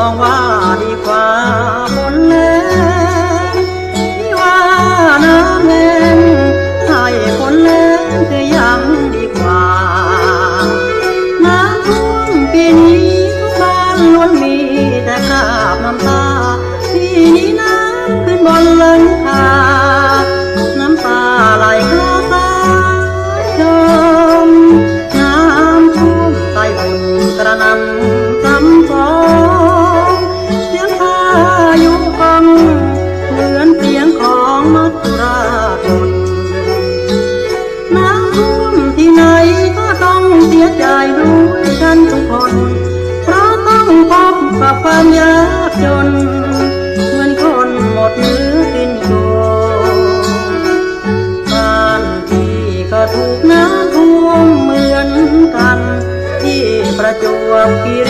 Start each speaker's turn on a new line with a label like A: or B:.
A: องว่าดีกว่าฝนแล้งที่ว่าน้ำแห้งให้ฝนแล้งจะยังดีกว่าน้ำท่วมปีนี้ทุกบ้านล้วนมีแต่คราบน้ำตาปีนี้น้ำขึ้นบนหลังคาน้ำตาไหลคลอสายจมน้ำท่วมใต้ฝุ่นกระหน่ำซ้ำซ้อนเสียงพายุฟังเหมือนเสียงของมัจจุราชน้ำท่วมที่ไหนก็ต้องเสียใจด้วยกันทุกคนเพราะต้องพบกับความยากจนเหมือนคนหมดเนื้อกินตัวบ้านที่ก็ถูกน้ำท่วมเหมือนกันที่ประจวบคีรี